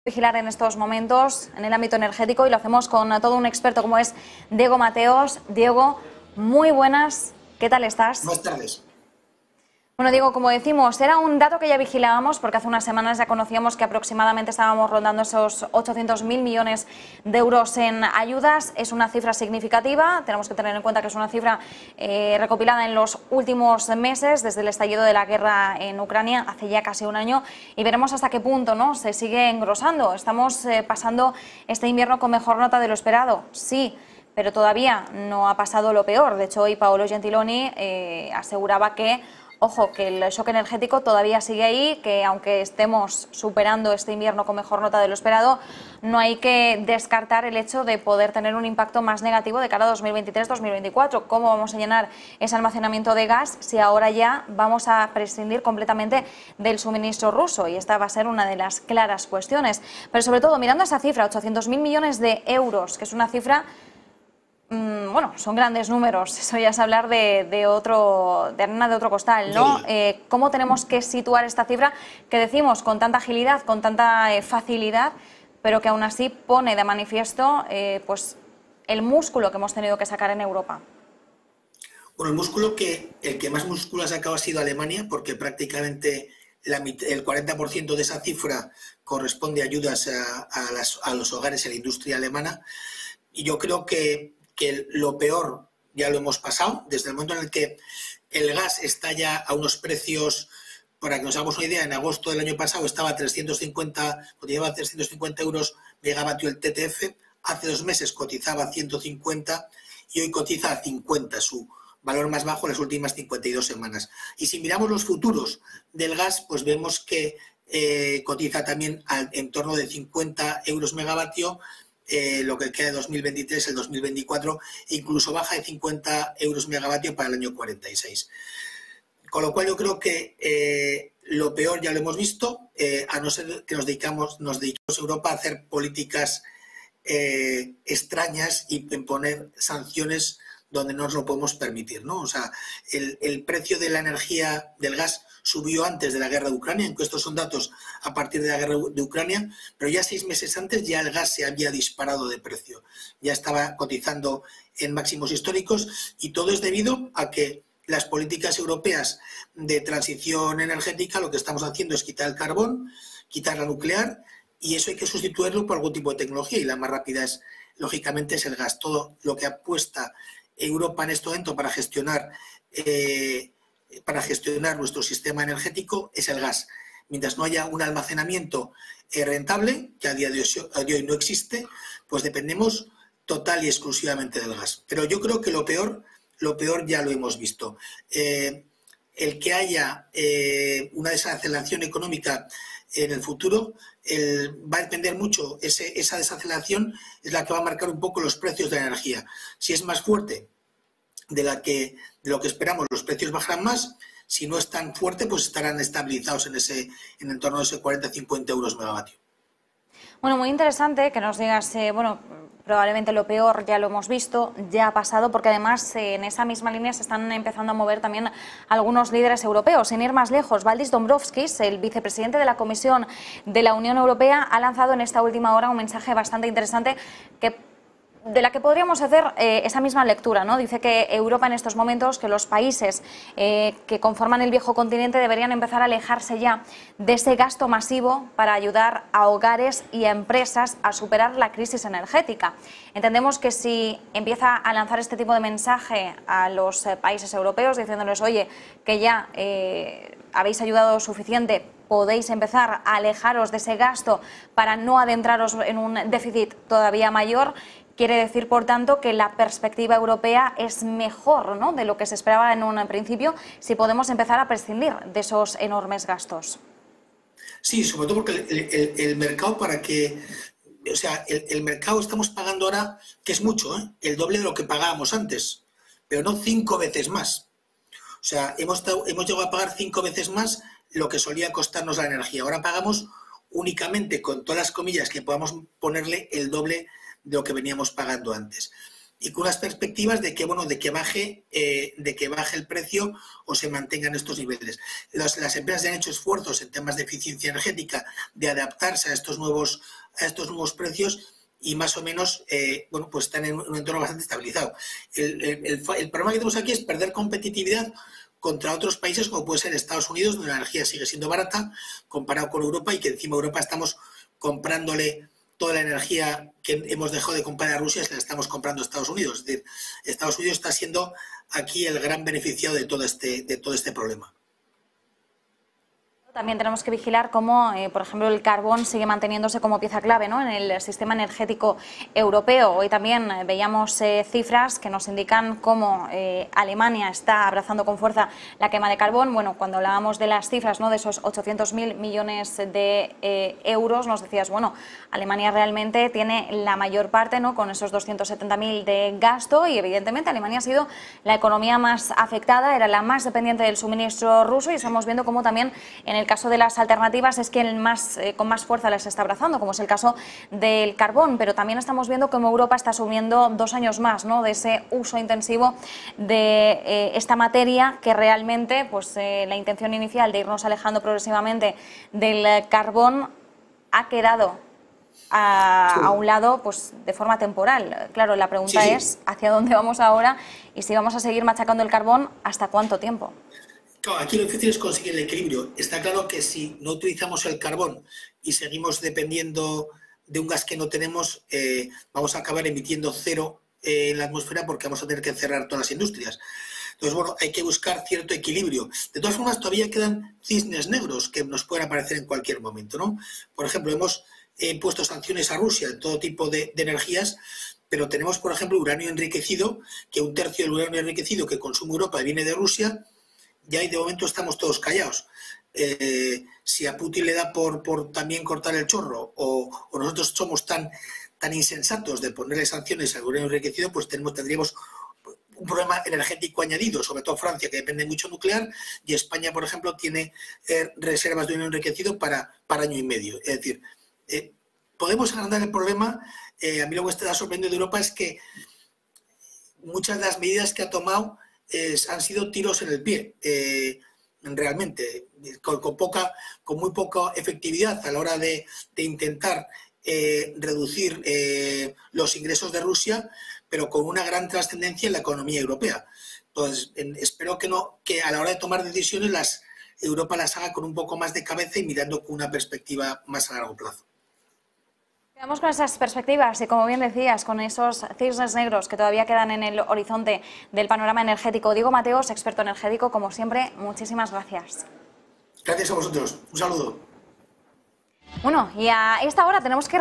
Vigilar en estos momentos en el ámbito energético y lo hacemos con todo un experto como es Diego Mateos. Diego, muy buenas, ¿qué tal estás? Buenas tardes. Bueno, Diego, como decimos, era un dato que ya vigilábamos porque hace unas semanas ya conocíamos que aproximadamente estábamos rondando esos 800.000 millones de euros en ayudas. Es una cifra significativa, tenemos que tener en cuenta que es una cifra recopilada en los últimos meses, desde el estallido de la guerra en Ucrania, hace ya casi un año, y veremos hasta qué punto, ¿no?, se sigue engrosando. Estamos pasando este invierno con mejor nota de lo esperado, sí, pero todavía no ha pasado lo peor. De hecho, hoy Paolo Gentiloni aseguraba que, ojo, que el shock energético todavía sigue ahí, que aunque estemos superando este invierno con mejor nota de lo esperado, no hay que descartar el hecho de poder tener un impacto más negativo de cara a 2023-2024. ¿Cómo vamos a llenar ese almacenamiento de gas si ahora ya vamos a prescindir completamente del suministro ruso? Y esta va a ser una de las claras cuestiones. Pero sobre todo, mirando esa cifra, 800.000 millones de euros, que es una cifra... Bueno, son grandes números, eso ya es hablar de arena de otro costal, ¿no? ¿Cómo tenemos que situar esta cifra que decimos con tanta agilidad, con tanta facilidad, pero que aún así pone de manifiesto pues el músculo que hemos tenido que sacar en Europa? Bueno, el que más músculo ha sacado ha sido Alemania, porque prácticamente el 40% de esa cifra corresponde a ayudas a los hogares y a la industria alemana. Y yo creo que lo peor ya lo hemos pasado, desde el momento en el que el gas está ya a unos precios, para que nos hagamos una idea, en agosto del año pasado estaba a 350 euros megavatio el TTF, hace 2 meses cotizaba a 150 y hoy cotiza a 50, su valor más bajo en las últimas 52 semanas. Y si miramos los futuros del gas, pues vemos que cotiza también en torno de 50 euros megavatio, lo que queda de 2023, el 2024, e incluso baja de 50 euros megavatio para el año 46. Con lo cual yo creo que lo peor ya lo hemos visto, a no ser que nos dediquemos a Europa a hacer políticas extrañas y imponer sanciones donde no nos lo podemos permitir, ¿no? O sea, el precio de la energía, del gas, subió antes de la guerra de Ucrania, aunque estos son datos a partir de la guerra de Ucrania, pero ya 6 meses antes ya el gas se había disparado de precio, ya estaba cotizando en máximos históricos, y todo es debido a que las políticas europeas de transición energética lo que estamos haciendo es quitar el carbón, quitar la nuclear, y eso hay que sustituirlo por algún tipo de tecnología, y la más rápida es, lógicamente, es el gas. Todo lo que apuesta Europa en este momento para gestionar nuestro sistema energético es el gas. Mientras no haya un almacenamiento rentable, que a día de hoy no existe, pues dependemos total y exclusivamente del gas. Pero yo creo que lo peor ya lo hemos visto. El que haya una desaceleración económica en el futuro va a depender mucho. Esa desaceleración es la que va a marcar un poco los precios de la energía. Si es más fuerte de lo que esperamos, los precios bajarán más. Si no es tan fuerte, pues estarán estabilizados en torno a ese 40-50 euros megavatio. Bueno, muy interesante que nos digas, bueno, probablemente lo peor ya lo hemos visto, ya ha pasado, porque además en esa misma línea se están empezando a mover también algunos líderes europeos. Sin ir más lejos, Valdis Dombrovskis, el vicepresidente de la Comisión de la Unión Europea, ha lanzado en esta última hora un mensaje bastante interesante de la que podríamos hacer esa misma lectura, ¿no? Dice que Europa en estos momentos, que los países que conforman el viejo continente deberían empezar a alejarse ya de ese gasto masivo para ayudar a hogares y a empresas a superar la crisis energética. Entendemos que si empieza a lanzar este tipo de mensaje a los países europeos diciéndoles, oye, que ya habéis ayudado suficiente, podéis empezar a alejaros de ese gasto para no adentraros en un déficit todavía mayor, quiere decir, por tanto, que la perspectiva europea es mejor, ¿no?, de lo que se esperaba en un principio, si podemos empezar a prescindir de esos enormes gastos. Sí, sobre todo porque el mercado o sea, el mercado estamos pagando ahora, que es mucho, el doble de lo que pagábamos antes, pero no 5 veces más. O sea, hemos llegado a pagar 5 veces más lo que solía costarnos la energía. Ahora pagamos únicamente, con todas las comillas que podamos ponerle, el doble de lo que veníamos pagando antes. y con unas perspectivas de que, bueno, de que baje el precio o se mantengan estos niveles. Las empresas ya han hecho esfuerzos en temas de eficiencia energética, de adaptarse a estos nuevos precios, y más o menos bueno, pues están en un entorno bastante estabilizado. El problema que tenemos aquí es perder competitividad contra otros países como puede ser Estados Unidos, donde la energía sigue siendo barata comparado con Europa, y que encima Europa estamos comprándole toda la energía que hemos dejado de comprar a Rusia, se la estamos comprando a Estados Unidos. Es decir, Estados Unidos está siendo aquí el gran beneficiado de todo este problema. También tenemos que vigilar cómo, por ejemplo, el carbón sigue manteniéndose como pieza clave, ¿no?, en el sistema energético europeo. Hoy también veíamos cifras que nos indican cómo Alemania está abrazando con fuerza la quema de carbón. Bueno, cuando hablábamos de las cifras, ¿no?, de esos 800.000 millones de euros, nos decías, bueno, Alemania realmente tiene la mayor parte, ¿no?, con esos 270.000 de gasto, y evidentemente Alemania ha sido la economía más afectada, era la más dependiente del suministro ruso, y estamos viendo cómo también en el caso de las alternativas es quien con más fuerza les está abrazando, como es el caso del carbón, pero también estamos viendo cómo Europa está asumiendo 2 años más, ¿no?, de ese uso intensivo de esta materia, que realmente pues la intención inicial de irnos alejando progresivamente del carbón ha quedado a un lado pues de forma temporal. Claro, la pregunta es hacia dónde vamos ahora, y si vamos a seguir machacando el carbón, ¿hasta cuánto tiempo? Claro, aquí lo difícil es conseguir el equilibrio. Está claro que si no utilizamos el carbón y seguimos dependiendo de un gas que no tenemos, vamos a acabar emitiendo cero en la atmósfera, porque vamos a tener que cerrar todas las industrias. Entonces, bueno, hay que buscar cierto equilibrio. De todas formas, todavía quedan cisnes negros que nos pueden aparecer en cualquier momento, ¿no? Por ejemplo, hemos impuesto sanciones a Rusia en todo tipo de energías, pero tenemos, por ejemplo, uranio enriquecido, que 1/3 del uranio enriquecido que consume Europa viene de Rusia. Ya, y de momento estamos todos callados. Si a Putin le da por también cortar el chorro, o nosotros somos tan insensatos de ponerle sanciones al uranio enriquecido, pues tendríamos un problema energético añadido, sobre todo Francia, que depende mucho nuclear, y España, por ejemplo, tiene reservas de uranio enriquecido para año y medio. Es decir, podemos agrandar el problema. A mí lo que está sorprendiendo de Europa es que muchas de las medidas que ha tomado han sido tiros en el pie, realmente, con muy poca efectividad a la hora de intentar reducir los ingresos de Rusia, pero con una gran trascendencia en la economía europea. Entonces, espero que a la hora de tomar decisiones Europa las haga con un poco más de cabeza y mirando con una perspectiva más a largo plazo. Quedamos con esas perspectivas y, como bien decías, con esos cisnes negros que todavía quedan en el horizonte del panorama energético. Diego Mateos, experto energético, como siempre, muchísimas gracias. Gracias a vosotros. Un saludo. Bueno, y a esta hora tenemos que